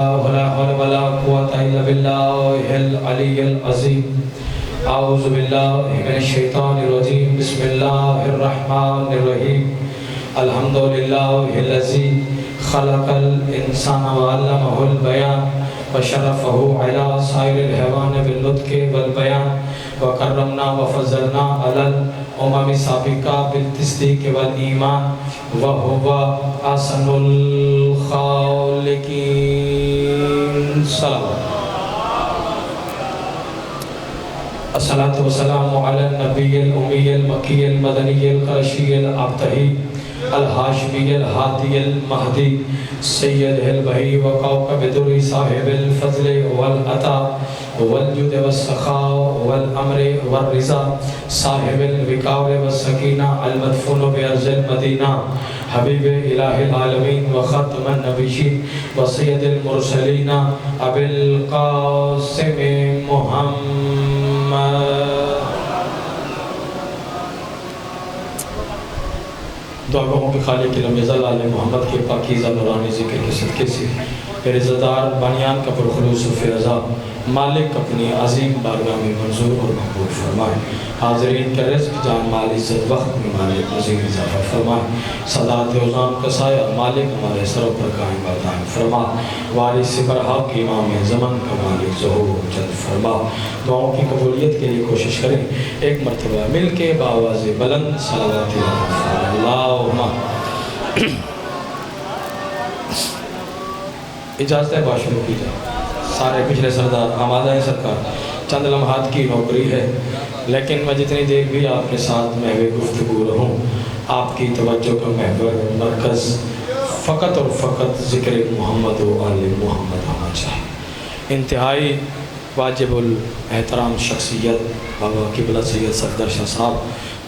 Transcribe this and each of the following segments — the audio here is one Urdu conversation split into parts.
ولا حول ولا قوة إلا بالله العلي العظيم. أعوذ بالله من الشيطان الرجيم. بسم الله الرحمن الرحيم. الحمد لله الذي خلق الإنسان وعلمه البيان وشرفه على سائر الحيوان بالنطق والبيان وكرمنا وفضلنا على الأمم السابقة بالتصديق والإيمان وهو أحسن الخالقين. الصلاة والسلام على النبي الأمي المكي المدني القرشي الأبتهي الهاشمي الهادي المهدي سيد البهي وكوكب دري صاحب الفضل والعطاء والجود والسخاء والأمر والرضا صاحب الوقار والسكينة المدفون بأرض المدينة حبيب إله العالمين وخاتم النبيين وسيد المرسلين أبي القاسم محمد. دعاؤں کے خالق لم یزل آل محمد کے پاکیزہ نورانی ذکر کے صدقے سے میرے زدار بانیان کا پرخلوص و فیضا مالک اپنی عظیم بارگاہ میں منظور اور مقبول فرمائے. حاضرین کے رزق جان مال عزت وقت میں مالک مزید اضافہ فرمائے. صدات عظام کا سایہ مالک ہمارے سروں پر قائم دائم فرما. وارث برحق امام زمن کا مالک ظہور جلد فرما. دعاؤں کی قبولیت کے لیے کوشش کریں ایک مرتبہ مل کے بآواز بلند صلوات اللہم. اجازت ہے بات شروع کی جائے. سارے پچھلے سردار آمادہ ہیں سرکار. چند لمحات کی نوکری ہے لیکن میں جتنی دیر بھی آپ کے ساتھ محو گفتگو رہوں آپ کی توجہ کا محور مرکز فقط اور فقط ذکر محمد و آل محمد ہونا چاہیے. انتہائی واجب الاحترام شخصیت بابا قبلہ سید صفدر شاہ صاحب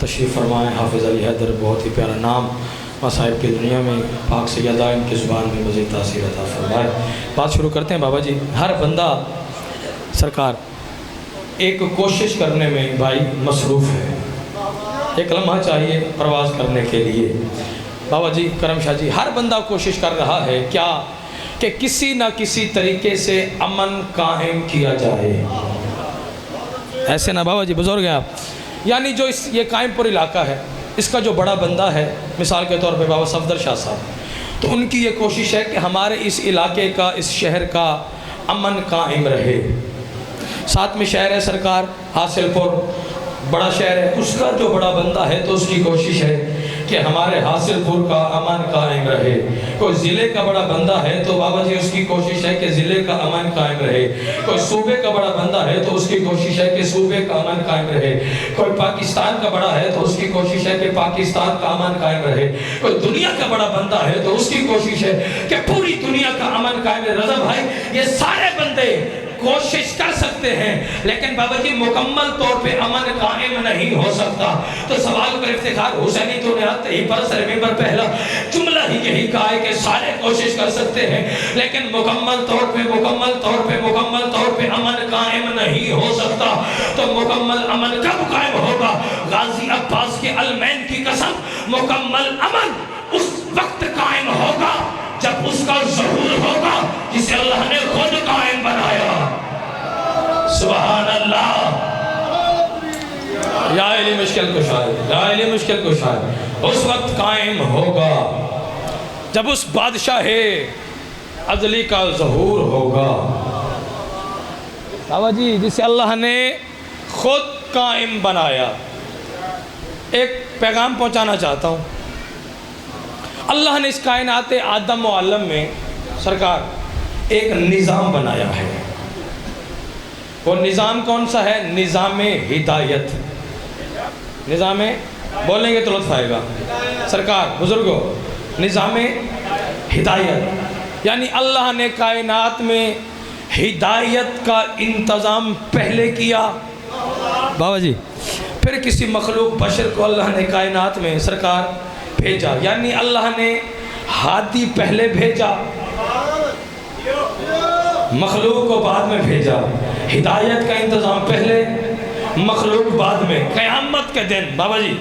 تشریف فرمائیں. حافظ علی حیدر بہت ہی پیارا نام مصائب کی دنیا میں پاک سیدہ ان کی زبان میں مزید تاثیر عطا فرمائے. بات شروع کرتے ہیں بابا جی. ہر بندہ سرکار ایک کوشش کرنے میں بھائی مصروف ہے. ایک لمحہ چاہیے پرواز کرنے کے لیے. بابا جی کرم شاہ جی ہر بندہ کوشش کر رہا ہے کیا کہ کسی نہ کسی طریقے سے امن قائم کیا جائے. ایسے نا بابا جی بزرگ ہیں آپ. یعنی جو یہ قائم پور علاقہ ہے اس کا جو بڑا بندہ ہے مثال کے طور پہ بابا صفدر شاہ صاحب تو ان کی یہ کوشش ہے کہ ہمارے اس علاقے کا اس شہر کا امن قائم رہے. ساتھ میں شہر ہے سرکار حاصل پور بڑا شہر ہے اس کا جو بڑا بندہ ہے تو اس کی کوشش ہے کہ ہمارے حاصل پور کا امن قائم رہے. کوئی ضلع کا بڑا بندہ ہے تو بابا جی اس کی کوشش ہے کہ ضلع کا امن قائم رہے. کوئی صوبے کا بڑا بندہ ہے تو اس کی کوشش ہے کہ صوبے کا امن قائم رہے. کوئی پاکستان کا بڑا ہے تو اس کی کوشش ہے کہ پاکستان کا امن قائم رہے. کوئی دنیا کا بڑا بندہ ہے تو اس کی کوشش ہے کہ پوری دنیا کا امن قائم رہے. رضا بھائی یہ سارے بندے کوشش کر سکتے ہیں لیکن بابا جی مکمل طور پہ امن قائم نہیں ہو سکتا. تو سوال پر افتخار حسینی تو نے ہی پر سر ممبر پہلا جملہ ہی یہی کہا ہے کہ سارے کوشش کر سکتے ہیں لیکن مکمل طور پہ امن قائم نہیں ہو سکتا. تو مکمل امن کب قائم ہوگا؟ غازی عباس کے المین کی قسم مکمل امن اس وقت قائم ہوگا جب اس کا ظہور ہوگا جسے اللہ نے خود قائم بنایا. سبحان اللہ. یا علی مشکل کشا اس وقت قائم ہوگا جب اس بادشاہ عدلی کا ظہور ہوگا. بابا جی جسے اللہ نے خود قائم بنایا. ایک پیغام پہنچانا چاہتا ہوں. اللہ نے اس کائنات آدم و عالم میں سرکار ایک نظام بنایا ہے. وہ نظام کون سا ہے؟ نظام ہدایت. نظام بولیں گے تو لطف آئے گا سرکار بزرگوں. نظام ہدایت یعنی اللہ نے کائنات میں ہدایت کا انتظام پہلے کیا بابا جی. پھر کسی مخلوق بشر کو اللہ نے کائنات میں سرکار بھیجا. یعنی اللہ نے ہادی پہلے بھیجا مخلوق کو بعد میں بھیجا. ہدایت کا انتظام پہلے مخلوق بعد میں. قیامت کے دن بابا جی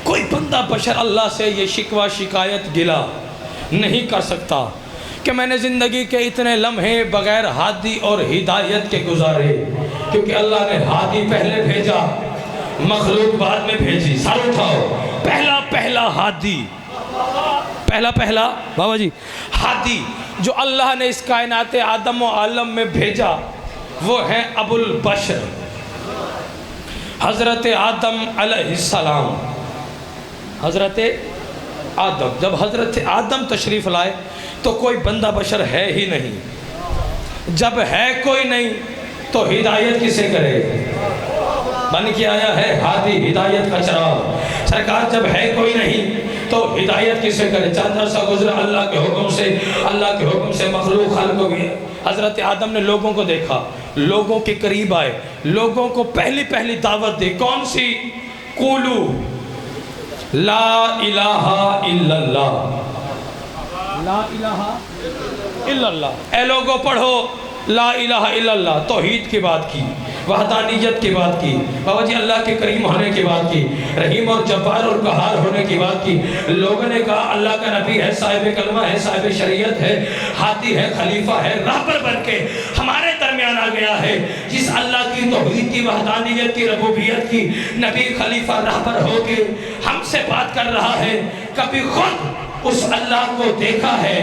کوئی بندہ بشر اللہ سے یہ شکوہ شکایت گلا نہیں کر سکتا کہ میں نے زندگی کے اتنے لمحے بغیر ہادی اور ہدایت کے گزارے، کیونکہ اللہ نے ہادی پہلے بھیجا، مخلوق بعد میں بھیجی۔ سر اٹھاؤ، پہلا ہادی، پہلا بابا جی ہادی جو اللہ نے اس کائنات آدم و عالم میں بھیجا وہ ہے ابو البشر حضرت آدم علیہ السلام۔ حضرت آدم، جب حضرت آدم تشریف لائے تو کوئی بندہ بشر ہے ہی نہیں، جب ہے کوئی نہیں تو ہدایت کسے کرے؟ بن کے آیا ہے ہادی، ہدایت کا چراغ۔ سرکار جب ہے کوئی نہیں تو ہدایت کسے کرے؟ چند عرصہ گزرا، اللہ کے حکم سے مخلوق خلق ہو گئی۔ حضرت آدم نے لوگوں کو دیکھا، لوگوں کے قریب آئے، لوگوں کو پہلی دعوت دی، کون سی؟ قولو لا الہ الا اللہ، لا الہ الا اللہ۔ اے لوگوں پڑھو لا الہ الا اللہ۔ توحید کی بات کی، وحدانیت کی بات کی، بابا جی اللہ کے کریم ہونے کی بات کی، رحیم اور جبار اور قہار ہونے کی بات کی۔ لوگوں نے کہا اللہ کا نبی ہے، صاحب کلمہ ہے، صاحب شریعت ہے، ہادی ہے، خلیفہ ہے، راہبر بن کے ہمارے درمیان آ گیا ہے۔ جس اللہ کی توحید کی، وحدانیت کی، ربوبیت کی نبی خلیفہ راہبر ہو کے ہم سے بات کر رہا ہے، کبھی خود اس اللہ کو دیکھا ہے؟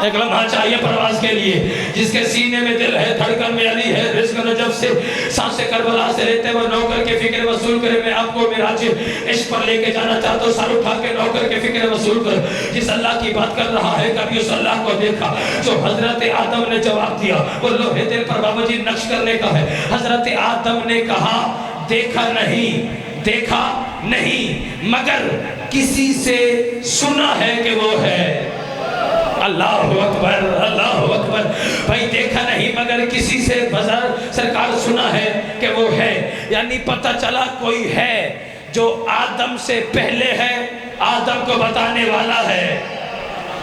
ایک لمحہ چاہیے پرواز کے لیے، جس کے سینے میں دل ہے، دھڑکن میں علی ہے، رزق نجف سے سانس کربلا سے لیتے وہ نوکر کے فکر وصول کرے۔ میں آپ کو معراج عشق پر لے کے جانا چاہتا ہوں، سر اٹھا کے نوکر کے فکر وصول کر۔ جس اللہ کی بات کر رہا ہے کبھی اس اللہ کو دیکھا؟ جو حضرت آدم نے جواب دیا وہ لوہے دل پر بابا جی نقش کرنے کا ہے۔ حضرت آدم نے کہا دیکھا نہیں مگر کسی سے سنا ہے کہ وہ ہے۔ اللہ اکبر، اللہ اکبر۔ بھائی دیکھا نہیں مگر کسی سے بزر سرکار سنا ہے کہ وہ ہے، یعنی پتہ چلا کوئی ہے جو آدم سے پہلے ہے، آدم کو بتانے والا ہے۔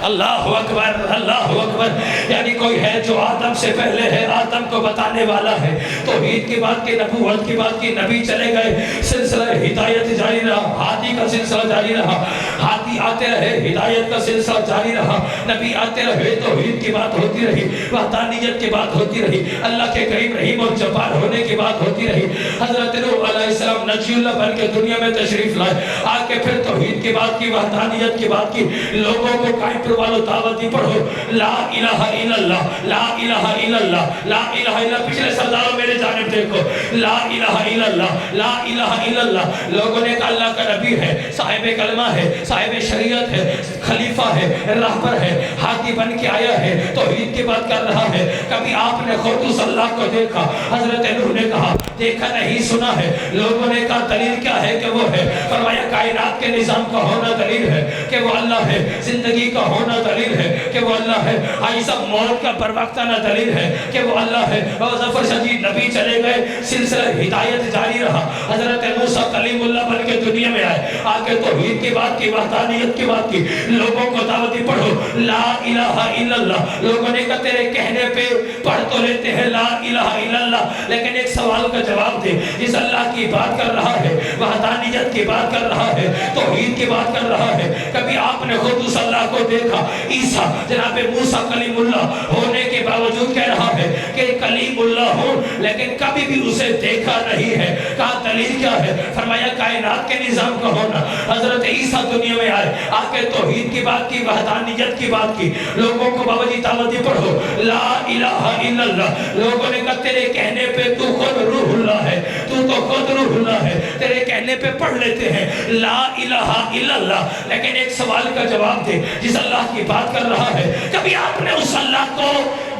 اللہ اکبر، اللہ اکبر۔ یعنی کوئی ہے جو آدم سے پہلے ہے، آدم کو بتانے والا ہے۔ توحید کی بات کی، نبوت کی بات کی، نبی چلے گئے، سلسلہ ہدایت جاری رہا، ہادی کا سلسلہ جاری رہا، ہادی آتے رہے، ہدایت کا سلسلہ جاری رہا، نبی آتے رہے، توحید کی بات ہوتی رہی، وحدانیت کی بات ہوتی رہی، اللہ کے کریم رحیم اور جبار ہونے کی بات ہوتی رہی۔ حضرت نوح علیہ السلام نجی اللہ بن کے دنیا میں تشریف لائے، آ کے پھر توحید کی بات کی، وحدانیت کی بات کی، لوگوں کو قائم والو دعوت دی، پڑھو لا الہ الا اللہ، لا الہ الا اللہ، لا الہ الا اللہ۔ پچھلے سرداروں میرے جانب دیکھو، لا الہ الا اللہ، لا الہ الا اللہ۔ لوگوں نے کہا اللہ کا نبی ہے، صاحب کلمہ ہے، صاحب شریعت ہے، خلیفہ ہے، راہبر ہے، ہادی بن کے آیا ہے، توحید کی بات کر رہا ہے۔ کبھی آپ نے خود اس اللہ کو دیکھا؟ حضرت نوح نے کہا دیکھا نہیں سنا ہے۔ لوگوں نے کہا دلیل کیا ہے کہ وہ ہے؟ فرمایا کائنات کے نظام کا ہونا دلیل ہے کہ وہ اللہ ہے، زندگی کا ہونا دلیل ہے کہ وہ اللہ ہے، آئی سب موت کا پروقتانہ دلیل ہے کہ وہ اللہ ہے۔ اور ظفر شدید نبی چلے گئے، سلسلہ ہدایت جاری رہا۔ حضرت موسیٰ کلیم اللہ بن کے دنیا میں آئے، آکے توحید کی بات کی، وحدانیت کی بات کی، لوگوں کو دعوت دی، پڑھو لا الہ الا اللہ۔ لوگوں نے کہا تیرے کہنے پہ پڑھ تو لیتے ہیں لا الہ الا اللہ، لیکن ایک سوال کا جواب دے، جس اللہ کی بات کر رہا ہے، وحدانیت کی بات کر رہا ہے، توحید کی بات کر رہا ہے، کبھی آپ نے خود اس اللہ کو دیکھا؟ عیسیٰ جناب موسیٰ کلیم اللہ ہونے کے باوجود کہہ رہا ہے کہ کلیم اللہ ہوں، لیکن کبھی بھی اسے دیکھا نہیں ہے۔ کہا دلیل کیا ہے؟ فرمایا کائنات کے نظام کا ہونا۔ حضرت عیسیٰ دنیا میں آئے، آکے توحید کی بات کی، وحدانیت کی بات کی، لوگوں کو بابا جی دعوت دی، پڑھو لا الہ الا اللہ۔ لوگوں نے کہا تیرے کہنے پہ تو خود روح اللہ ہے، تو خود روح اللہ ہے، تیرے کہنے پہ پڑھ لیتے ہیں لا الہ الا اللہ، لیکن ایک سوال کا جواب دے، جس اللہ کی بات کر رہا ہے کبھی آپ نے اس اللہ کو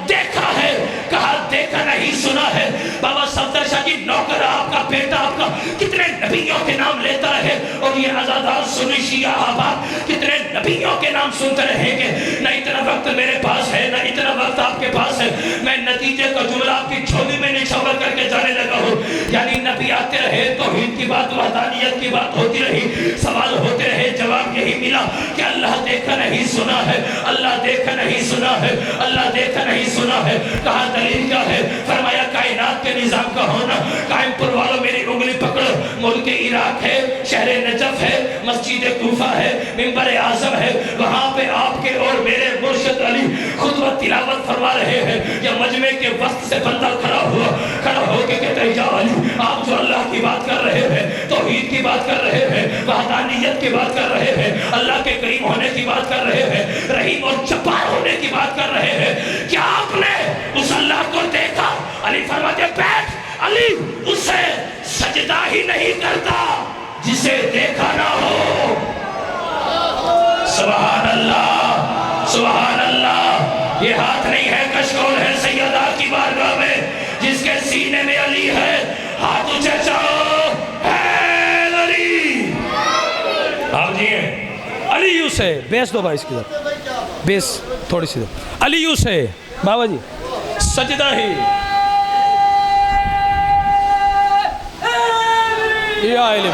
دیکھا ہے؟ کہا دیکھا نہیں سنا ہے۔ بابا صفدر شاہ جی نوکر آپ کا بیٹا آپ کا کتنے نبیوں کے نام لیتا ہے، اور یہ عزادار سنی شیعہ آباد کتنے نبیوں کے نام سنتے رہیں گے۔ نہ اتنا وقت میرے پاس ہے، نہ اتنا وقت آپ کے پاس ہے، میں نتیجے کا جملہ آپ کی چھولی میں نچھوڑ کر کے جانے لگا ہوں۔ یعنی نبی آتے رہے، توحید کی بات، وحدانیت کی بات ہوتی رہی، سوال ہوتے رہے، جواب یہی ملا کہ اللہ دیکھا نہیں سنا ہے، اللہ دیکھا نہیں سنا ہے، اللہ دیکھا نہیں سنا ہے۔ کہا دلیل کیا ہے؟ فرمایا کائنات کے نظام کا ہونا۔ قائم پر والوں میری انگلی پکڑو، ملک عراق ہے، شہر نجف ہے، مسجد کوفہ ہے، منبر اعظم ہے، وہاں پہ آپ کے اور میرے مرشد علی خطبہ تلاوت فرما رہے ہیں، یا مجمع کے وسط سے بندہ کھڑا ہو کے کہتا ہے یا علی آپ جو اللہ کی بات کر رہے ہیں، توحید کی بات کر رہے ہیں، وحدانیت کی بات کر رہے ہیں، اللہ کے کریم ہونے کی بات کر رہے ہیں، رحیم اور جبار ہونے کی بات کر رہے ہیں، کیا آپ نے اس اللہ کو دیکھا؟ علی فرماتے بیٹھ، علی اسے سجدہ ہی نہیں کرتا جسے دیکھا نہ ہو۔ سبحان اللہ، سبحان اللہ۔ یہ ہاتھ نہیں ہے، کشکول ہے سیدہ کی بارگاہ میں، جس کے سینے میں علی ہے، ہاتھ اونچے چاہو، ہے علی۔ آپ جی ہیں علی یوں سے بیس دو بھائی، اس کی طرف بیس تھوڑی سی دو، علی یوں سے بابا جی سجدہ ہی یا علی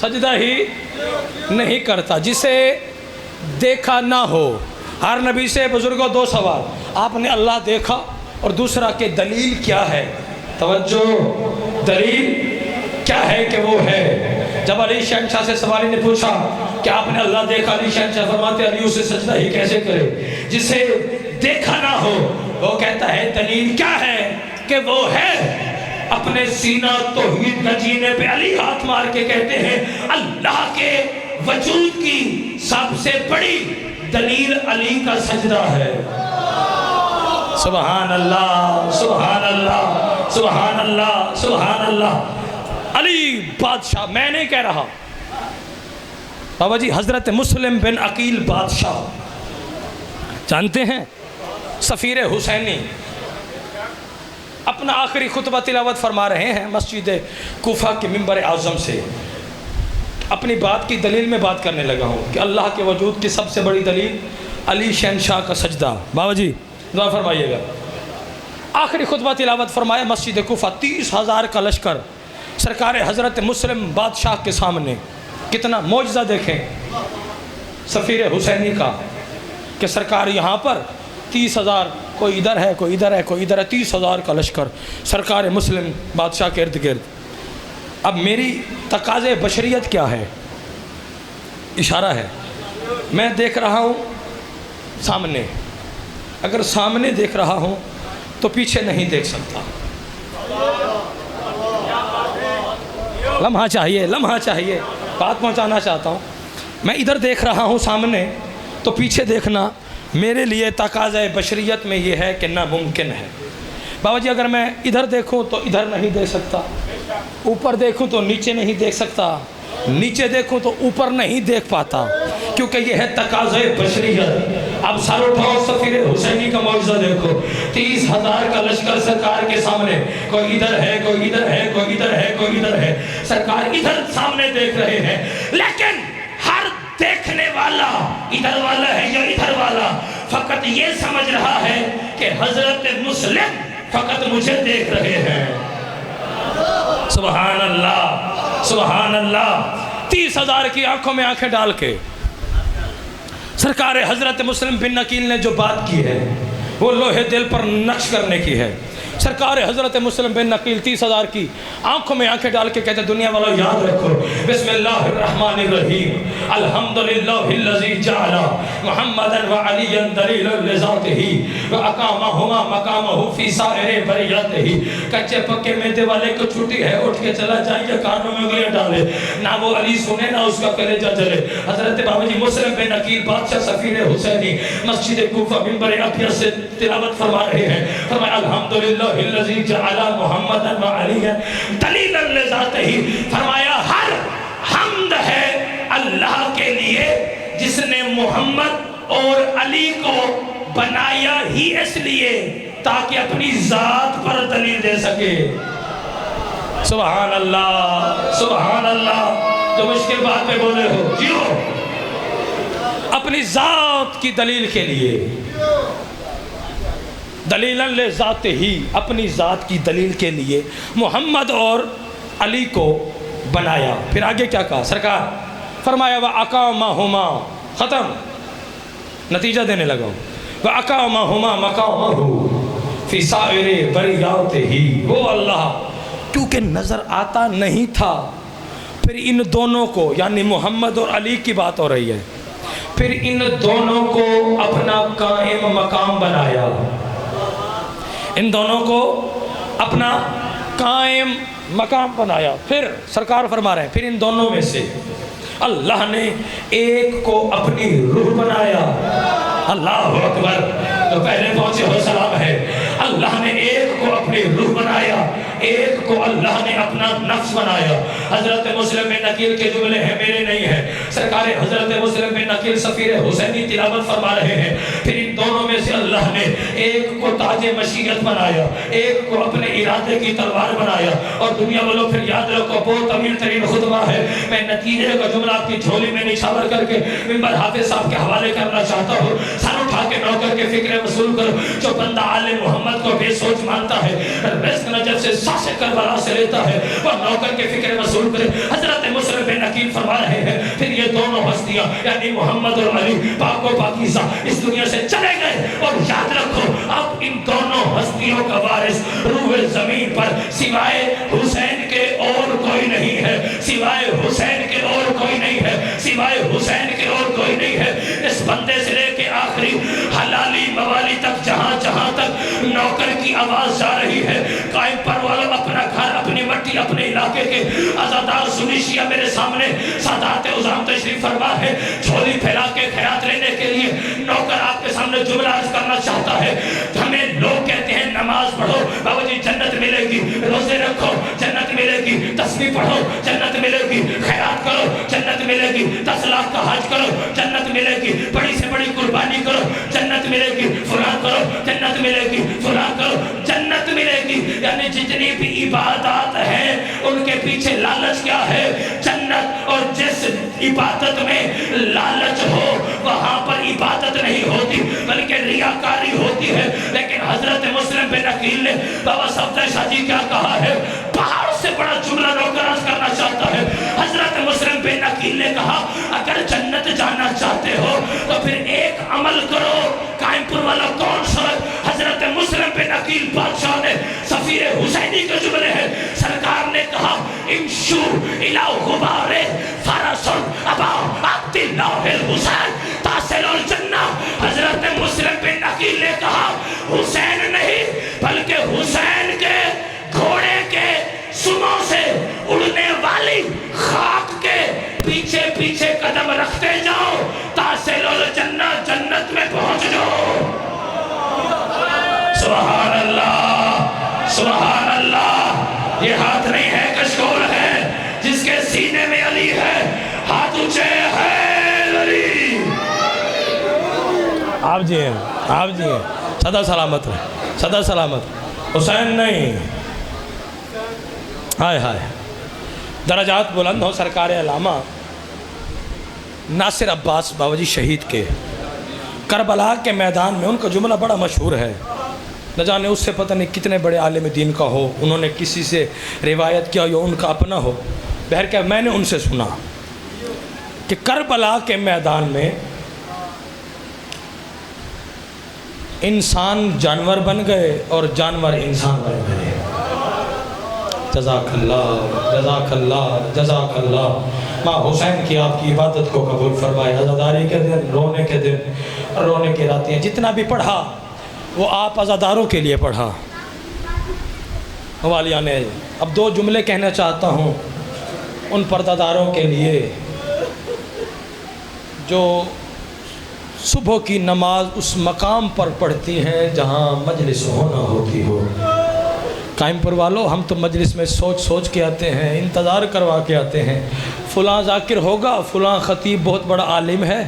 سجدہ ہی نہیں کرتا جسے دیکھا نہ ہو۔ ہر نبی سے بزرگوں دو سوال، آپ نے اللہ دیکھا، اور دوسرا کہ دلیل کیا ہے؟ توجہ، دلیل کیا ہے کہ وہ ہے؟ جب علی شہنشاہ سے سوالی نے پوچھا کہ آپ نے اللہ دیکھا، علی شہنشاہ فرماتے علی اسے سجدہ ہی کیسے کرے جسے دیکھا نہ ہو؟ وہ کہتا ہے دلیل کیا ہے کہ وہ ہے؟ اپنے سینہ توحید کا جینے پہ علی ہاتھ مار کے کہتے ہیں اللہ کے وجود کی سب سے بڑی دلیل علی کا سجدہ ہے۔ سبحان اللہ، سبحان اللہ، سبحان اللہ، سبحان اللہ۔ علی بادشاہ، میں نہیں کہہ رہا بابا جی، حضرت مسلم بن عقیل بادشاہ جانتے ہیں، سفیر حسینی اپنا آخری خطبہ تلاوت فرما رہے ہیں مسجد کوفہ کے منبر اعظم سے۔ اپنی بات کی دلیل میں بات کرنے لگا ہوں کہ اللہ کے وجود کی سب سے بڑی دلیل علی شہنشاہ کا سجدہ۔ بابا جی دعا فرمائیے گا۔ آخری خطبہ تلاوت فرمایا مسجد کوفہ، 30,000 کا لشکر سرکار حضرت مسلم بادشاہ کے سامنے۔ کتنا معجزہ دیکھیں سفیر حسینی کا کہ سرکار یہاں پر 30,000، کوئی ادھر ہے، کوئی ادھر ہے، کوئی ادھر ہے، 30,000 کا لشکر سرکار مسلم بادشاہ کے ارد گرد۔ اب میری تقاضے بشریت کیا ہے؟ اشارہ ہے، میں دیکھ رہا ہوں سامنے، اگر سامنے دیکھ رہا ہوں تو پیچھے نہیں دیکھ سکتا۔ لمحہ چاہیے، لمحہ چاہیے، بات پہنچانا چاہتا ہوں۔ میں ادھر دیکھ رہا ہوں سامنے تو پیچھے دیکھنا میرے لیے تقاضۂ بشریت میں یہ ہے کہ ناممکن ہے۔ بابا جی اگر میں ادھر دیکھوں تو ادھر نہیں دیکھ سکتا، اوپر دیکھوں تو نیچے نہیں دیکھ سکتا، نیچے دیکھوں تو اوپر نہیں دیکھ پاتا، کیونکہ یہ ہے تقاضۂ بشریت۔ اب سر اٹھاؤ، سفیر حسینی کا معجزہ دیکھو، 30,000 کا لشکر سرکار کے سامنے، کوئی ادھر ہے، کوئی ادھر ہے، کوئی ادھر ہے، کوئی ادھر ہے، سرکار ادھر سامنے دیکھ رہے ہیں، لیکن ہر دیکھنے والا ادھر والا ہے یا ادھر والا فقط یہ سمجھ رہا ہے کہ حضرت مسلم فقط مجھے دیکھ رہے ہیں۔ سبحان اللہ، سبحان اللہ۔ 30,000 کی آنکھوں میں آنکھیں ڈال کے سرکار حضرت مسلم بن عقیل نے جو بات کی ہے وہ لوہے دل پر نقش کرنے کی ہے۔ سرکار حضرت مسلم بن عقیل 30,000 کی آنکھوں میں آنکھیں ڈال کے کہتے ہیں دنیا والوں یاد رکھو، بسم اللہ الرحمن الرحیم، الحمدللہ الذی جعل محمدا وعلیا دلیلا لذاتہ واقامہما مقامہ فی سائر بریاتہ۔ کچے پکے میدے والے کو چھٹی ہے، اٹھ کے چلا جائے، کانوں میں انگلیاں ڈالے، نہ وہ علی سنے نہ اس کا کلیجہ جلے۔ حضرت بابا جی مسلم بن عقیل بادشاہ سفیر حسینی مسجد کوفہ منبر ابیض سے تلاوت فرما رہے ہیں، فرمایا الحمدللہ الذی جعل محمدا وعلیا دلیلا لذاتہ۔ فرمایا ہر حمد ہے اللہ کے لیے جس نے محمد اور علی کو بنایا ہی اس لیے تاکہ اپنی ذات پر دلیل دے سکے۔ سبحان اللہ، سبحان اللہ۔ جو مشکل بات پہ بولے ہو جیو، اپنی ذات کی دلیل کے لیے، دلیلاً لذات ہی، اپنی ذات کی دلیل کے لیے محمد اور علی کو بنایا۔ پھر آگے کیا کہا سرکار؟ فرمایا وَأَقَامَهُمَا، ختم، نتیجہ دینے لگا ہوں، وَأَقَامَهُمَا مَقَامَهُ فِي سَائِرِ بَرِيَاتِهِ۔ وہ اللہ کیونکہ نظر آتا نہیں تھا. پھر ان دونوں کو یعنی محمد اور علی کی بات ہو رہی ہے، پھر ان دونوں کو اپنا قائم مقام بنایا، ان دونوں کو اپنا قائم مقام بنایا. پھر سرکار فرما رہے ہیں پھر ان دونوں میں سے اللہ نے ایک کو اپنی روح بنایا. اللہ اکبر، تو پہلے پہنچے ہو سلام ہے. اللہ نے ایک کو اپنی روح بنایا، ایک کو اللہ نے اپنا نفس بنایا. حضرت مسلم بن نقیل کے جملے ہیں، میرے نہیں ہیں. سرکار حضرت مسلم بن نقیل سفیر حسینی تلاوت فرما رہے ہیں. پھر ان دونوں میں سے اللہ نے ایک کو تاج مشیت بنایا، ایک کو اپنے ارادے کی تلوار بنایا. اور دنیا والوں پھر یاد رکھو بہت طویل ترین خطبہ ہے، میں نتیجے کا جملہ آپ کی جھولی میں نشاور کر کے منبر حافظ صاحب کے حوالے کرنا چاہتا ہوں. سر اٹھا کے نوکر کے فکر وصول کرو. جو بندہ آل محمد کو بے سوچ مانتا ہے، رزق نجف سے ساس کربلا سے لیتا ہے، وہ نوکر کے فکر وصول کرے. حضرت مسلم بن نقیل فرما رہے ہیں پھر یہ دونوں ہستیاں یعنی محمد اور علی پاک و پاکیزہ اس دنیا سے چلے گئے. اور یاد رکھو اب ان دونوں ہستیوں کا وارث روح زمین پر سوائے حسین کے اور کوئی نہیں ہے، سوائے حسین کے اور کوئی نہیں ہے، سوائے حسین کے اور کوئی نہیں ہے. اس بندے سے لے کے آخری حلالی موالی تک جہاں جہاں تک نوکر کی آواز جا رہی ہے، قائم پر والوں اپنا گھر، اپنی مٹی، اپنے علاقے کے عزادار سنی شیعہ میرے سامنے سادات عظام تشریف فرما ہے. جھولی پھیلا کے خیرات لینے کے لیے نوکر آپ کے سامنے جملہ عرض کرنا چاہتا ہے. ہمیں لوگ کہتے ہیں نماز پڑھو بابا جی جنت ملے گی، روزے رکھو جنت ملے گی، تسبیح پڑھو جنت ملے گی، خیرات کرو جنت ملے گی، 10 لاکھ کا حج کرو جنت ملے گی، بڑی سے بڑی قربانی کرو جنت ملے گی، فلاں کرو جنت ملے گی، فلاں کرو جنت ملے گی. یعنی جتنی بھی عبادات ہیں ان کے پیچھے لالچ کیا ہے؟ جنت. اور جس عبادت میں لالچ ہو وہاں پر عبادت نہیں ہوتی بلکہ ریاکاری ہوتی ہے. لیکن حضرت مسلم بن عقیل نے بابا صفدر شاہ جی کیا کہا ہے؟ پہاڑ سے بڑا جملہ نوکر عرض کرنا چاہتا ہے. حضرت مسلم بن عقیل نے کہا اگر جنت جانا چاہتے ہو تو پھر ایک عمل کرو. قائم پور والا کون سا؟ حضرت مسلم بن عقیل بادشاہ نے سفیر حسینی کے جملے ہیں. سرکار نے کہا امشو الی غبار فرس ابا عبد اللہ الحسین تاصل الجنہ. حضرت مسلم بن عقیل نے کہا حسین نہیں بلکہ حسین کے گھوڑے کے سموں سے اڑنے والی خاک کے پیچھے پیچھے قدم رکھتے جاؤ تاصل الجنہ، جنت میں پہنچ جاؤ. سبحان اللہ سبحان اللہ. یہ ہاتھ نہیں ہے کشکول ہے، جس کے سینے میں علی ہے ہاتھ اونچے ہے علی. آپ جی ہیں، آپ جی ہیں، سدا سلامت رہے، سدا سلامت. حسین نہیں، ہائے ہائے. درجات بلند ہو سرکار علامہ ناصر عباس بابا جی شہید کے کربلا کے میدان میں ان کا جملہ بڑا مشہور ہے. نہ جانے اس سے پتہ نہیں کتنے بڑے عالم دین کا ہو، انہوں نے کسی سے روایت کیا یا ان کا اپنا ہو، بہرکیف میں نے ان سے سنا کہ کربلا کے میدان میں انسان جانور بن گئے اور جانور انسان بن گئے. جزاک اللہ جزاک اللہ جزاک اللہ. ماں حسین کی آپ کی عبادت کو قبول فرمائے. عزاداری کے دن، رونے کے دن، رونے کی راتیں، جتنا بھی پڑھا وہ آپ عزاداروں کے لیے پڑھا. والیان نے اب 2 جملے کہنا چاہتا ہوں ان پرداداروں کے لیے جو صبح کی نماز اس مقام پر پڑھتی ہیں جہاں مجلس ہونا ہوتی ہو. قائم پر والو ہم تو مجلس میں سوچ سوچ کے آتے ہیں، انتظار کروا کے آتے ہیں، فلاں ذاکر ہوگا، فلاں خطیب بہت بڑا عالم ہے،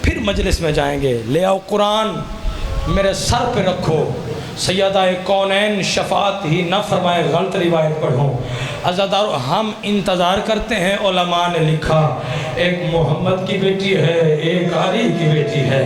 پھر مجلس میں جائیں گے. لے آؤ قرآن میرے سر پہ رکھو، سیدہ کونین شفاعت ہی نہ فرمائے غلط روایت پڑھوں. عزادارو ہم انتظار کرتے ہیں. علماء نے لکھا ایک محمد کی بیٹی ہے، ایک علی کی بیٹی ہے.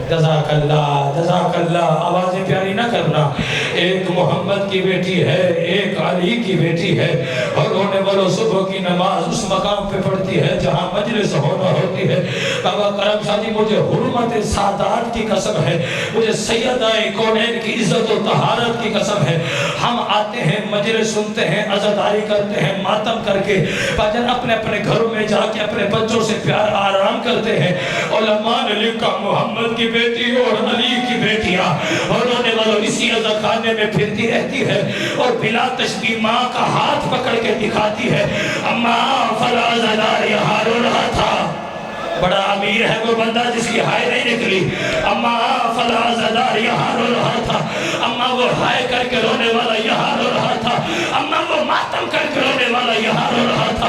جزاک اللہ جزاک اللہ. آوازیں پیاری نہ کر کرنا. ایک محمد کی بیٹی ہے، ایک علی کی بیٹی ہے، اور رونے والوں صبح کی نماز اس مقام پہ پڑھتی ہے جہاں مجلس ہونا ہوتی ہے. بابا کرم شاہ جی مجھے حرمت سادات کی قسم ہے، مجھے سیدہ کونین کی عزت و طہارت کی قسم ہے، ہم آتے ہیں مجلس سنتے ہیں، عزاداری کرتے ہیں ماتم کر کے، باجن اپنے اپنے گھروں میں جا کے اپنے بچوں سے پیار آرام کرتے ہیں. علماء نے لکھا محمد کی بیٹی اور علی کی بیٹیاں، اور رونے والوں اسی عزا خانے میں پھرتی رہتی ہے اور بلا تشبیہ ماں کا ہاتھ پکڑ کے دکھاتی ہے. اماں فلا زدار یہاں رو رہا تھا، بڑا امیر ہے وہ بندہ جس کی ہائے نہیں نکلی. اماں فلا زدار یہاں رو رہا تھا، اماں وہ ہائے کر کے رونے والا یہاں رو رہا تھا، اماں وہ ماتم کر کے رونے والا یہاں رو رہا تھا.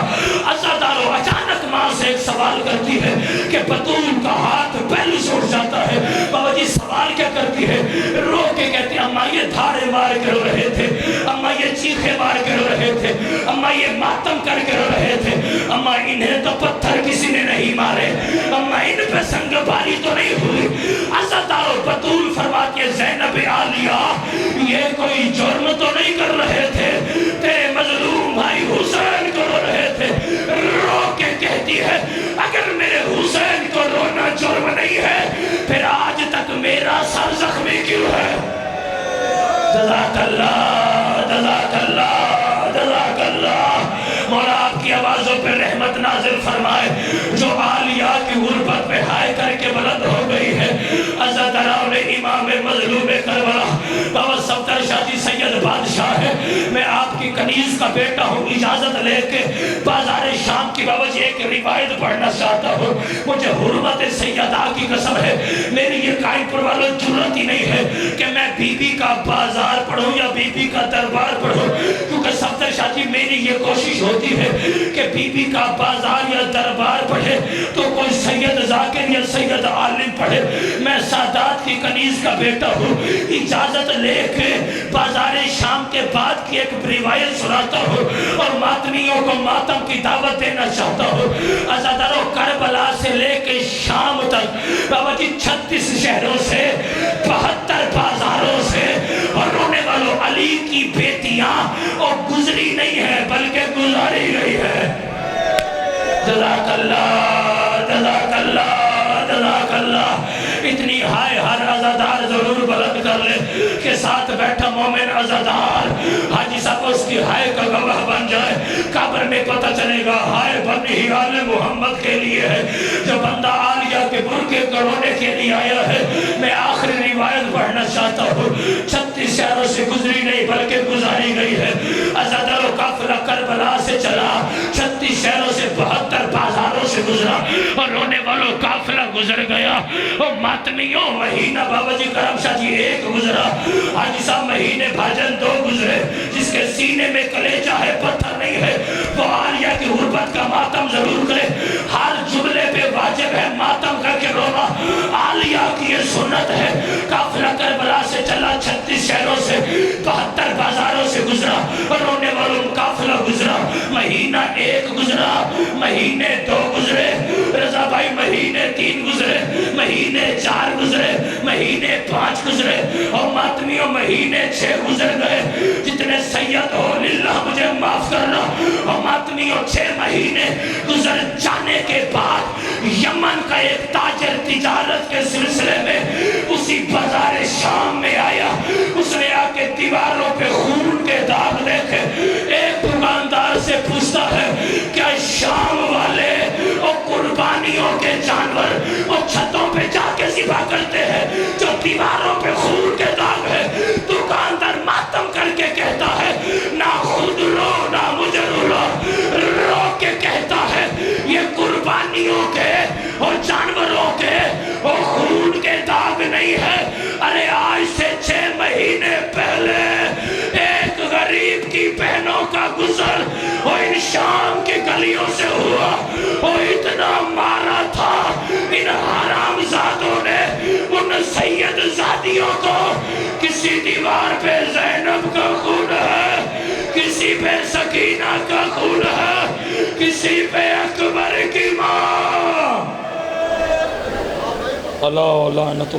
عزادارو اچانک ماں سے ایک سوال کرتی ہے کہ بطول کا ہاتھ پہلے سے اٹھ جاتا ہے. بابا جی سوال کیا کرتی ہے؟ رو کے کہتی ہے اماں یہ دھارے مار کے رو رہے تھے، اماں یہ چیخے مار کے رو رہے تھے، اماں یہ ماتم کر کے رو رہے تھے، اماں انہیں تو پتھر کسی نے نہیں مارے، اماں ان پہ سنگ باری تو نہیں ہوئی. عزادارو بطول فرماتی ہے زینب عالیہ یہ کوئی جرم تو نہیں کر رہے تھے، تیرے مظلوم بھائی حسین کو رو رہے تھے. رو کے کہتی ہے اگر میرے حسین کو رونا جرم نہیں ہے پھر آج تک میرا سر زخمی کیوں ہے؟ جزاک اللہ، جزاک اللہ، جزاک اللہ. مولا آپ کی آوازوں پہ رحمت نازل فرمائے. جو عالیہ کی غربت پہ ہائے کر کے بلند ہو گئی ہے، عزاداراؤں نے امام مظلوم کربلا بابا صفدر شاہ جی سید بادشاہ ہے، میں آپ کی کنیز کا بیٹا ہوں، اجازت لے کے بازار شام کی بابا جی ایک روایت پڑھنا چاہتا ہوں. مجھے حرمت سیدہ کی قسم ہے، میری یہ قائم پر والوں جرت ہی نہیں ہے کہ میں بی بی کا بازار پڑھوں یا بی بی کا دربار پڑھوں، کیونکہ صفدر شاہ جی میری یہ کوشش ہوتی ہے کہ بی بی کا بازار یا دربار پڑھے تو کوئی سید ذاکر یا سید عالم پڑھے. میں سادات کی کنیز کا بیٹا ہوں، اجازت لے کے بازار شام کے بعد کی ایک روایت سناتا ہوں اور ماتمیوں کو ماتم کی دعوت دینا چاہتا ہوں. عزادارو کربلا سے لے کے شام تک بابا جی 36 شہروں سے 72 بازاروں سے اور رونے والوں علی کی بیٹیاں اور گزری نہیں ہے بلکہ گزاری گئی ہے. جزاک اللہ، جزاک اللہ، جزاک اللہ. اتنی ہائے ہر عزادار ضرور بلند کر لے کہ ساتھ بیٹھا مومن عزادار حاجی صاحب اس کی ہائے کا گواہ بن جائے. قبر میں پتہ چلے گا ہائے بن ہی آل محمد کے لیے ہے. جو بندہ عالیہ کے برکے کرونے کے لیے آیا ہے، میں آخری روایت پڑھنا چاہتا ہوں. 36 شہروں سے گزری نہیں بلکہ گزاری گئی ہے. عزادارو قافلہ کربلا سے چلا، 36 شہروں سے 72 بازاروں سے گزرا اور رونے والوں قافلہ گزر گیا. اور ماتمیوں مہینہ بابا جی کرم شاہ جی 1 گزرا، حاجی صاحب مہینے بھاجن 2 گزرے. جس کے سینے میں کلیجہ ہے پتھر نہیں ہے وہ عالیہ کی غربت کا ماتم ضرور کرے. ہر جملے پہ واجب ہے ماتم کر کے رونا، عالیہ کی یہ سنت ہے. قافلہ کربلا سے چلا، 36 شہروں سے 72 بازاروں سے گزرا اور رونے والوں قافلہ گزرا. مہینہ 1 گزرا، مہینے 2 گزرے، رضا بھائی مہینے 3 گزرے، مہینے 4 گزرے، مہینے 5 گزرے اور ماتمیوں مہینے 6 گزر گئے. جتنے سید ہو للہ مجھے معاف کرنا. اور ماتمیوں 6 مہینے گزر جانے کے بعد یمن کا ایک تاجر تجارت کے سلسلے میں اسی بازار شام میں آیا. اس نے آ کے دیواروں پہ خون کے داغ دیکھے. ایک دکاندار سے پوچھتا ہے کیا شام والے اور قربانیوں کے جانور اور چھتوں پہ جا کے ذبح کرتے ہیں جو دیواروں پہ خون کے داغ ہے؟ دکاندار ماتم کر کے کہتا ہے نہ خود رو نہ مجھے رو. رو کے کہتا ہے یہ قربانیوں کے اور جانوروں کے اور خون کے داغ نہیں ہے. ارے آج سے 6 مہینے پہلے ایک غریب کی بہنوں کا گزر اور ان شام کی گلیوں سے ہوا اور اتنا مارا تھا ان حرام زادوں نے ان سید زادیوں کو. کسی دیوار پہ زینب کا خون ہے، کسی پہ سکینہ کا خون ہے، کسی پہ اکبر کی ماں. اللہ لعنت